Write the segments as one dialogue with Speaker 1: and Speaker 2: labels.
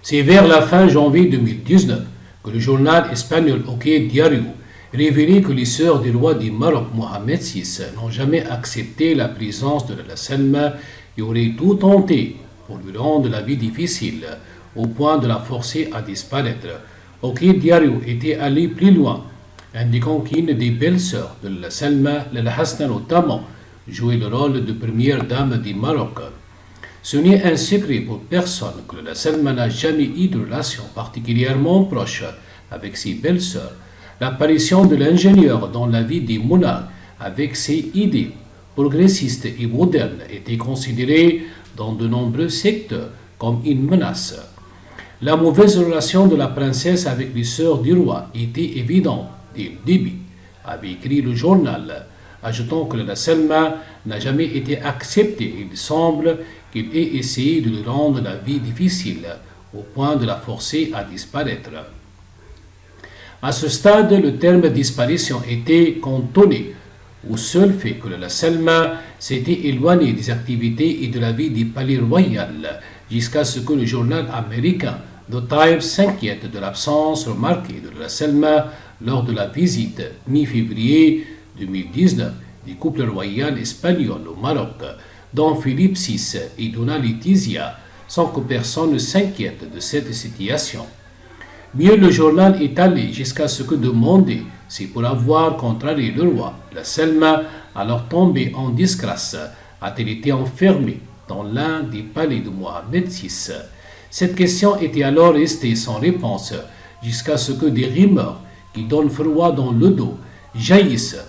Speaker 1: C'est vers la fin janvier 2019 que le journal espagnol OK Diario révélait que les sœurs du roi du Maroc Mohamed VI n'ont jamais accepté la présence de la Salma et auraient tout tenté pour lui rendre la vie difficile, au point de la forcer à disparaître. OK Diario était allé plus loin, indiquant qu'une des belles-sœurs de la Salma, la Hasna notamment, jouait le rôle de première dame du Maroc. Ce n'est un secret pour personne que la Salma n'a jamais eu de relation particulièrement proche avec ses belles-sœurs. L'apparition de l'ingénieur dans la vie des monarques avec ses idées progressistes et modernes était considérée dans de nombreux secteurs comme une menace. La mauvaise relation de la princesse avec les sœurs du roi était évidente dès le début, avait écrit le journal, ajoutant que la Salma n'a jamais été acceptée. Il semble qu'il ait essayé de lui rendre la vie difficile, au point de la forcer à disparaître. À ce stade, le terme disparition était cantonné au seul fait que la Salma s'était éloignée des activités et de la vie du palais royal, jusqu'à ce que le journal américain The Times s'inquiète de l'absence remarquée de la Salma lors de la visite mi-février 2019 du couple royal espagnol au Maroc, dont Philippe VI et Donna Letizia, sans que personne ne s'inquiète de cette situation. Mieux, le journal est allé jusqu'à ce que demander si pour avoir contrarié le roi, la Salma, alors tombée en disgrâce, a-t-elle été enfermée dans l'un des palais de Mohamed VI. Cette question était alors restée sans réponse jusqu'à ce que des rumeurs qui donnent froid dans le dos jaillissent,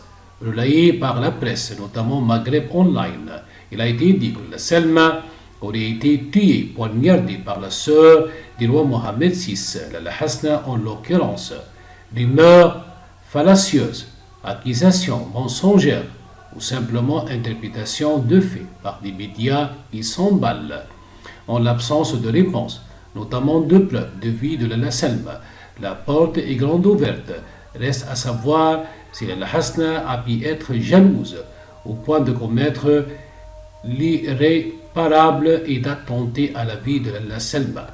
Speaker 1: relayées par la presse, notamment Maghreb Online. Il a été dit que la Salma aurait été tuée, poignardée par la sœur du roi Mohamed VI, la Hasna en l'occurrence. Rumeurs fallacieuses, accusations mensongères ou simplement interprétation de faits par des médias qui s'emballent. En l'absence de réponse, notamment de preuves de vie de la Salma, la porte est grande ouverte. Reste à savoir si la Hasna a pu être jalouse au point de commettre l'irréparable et d'attenter à la vie de la Salma.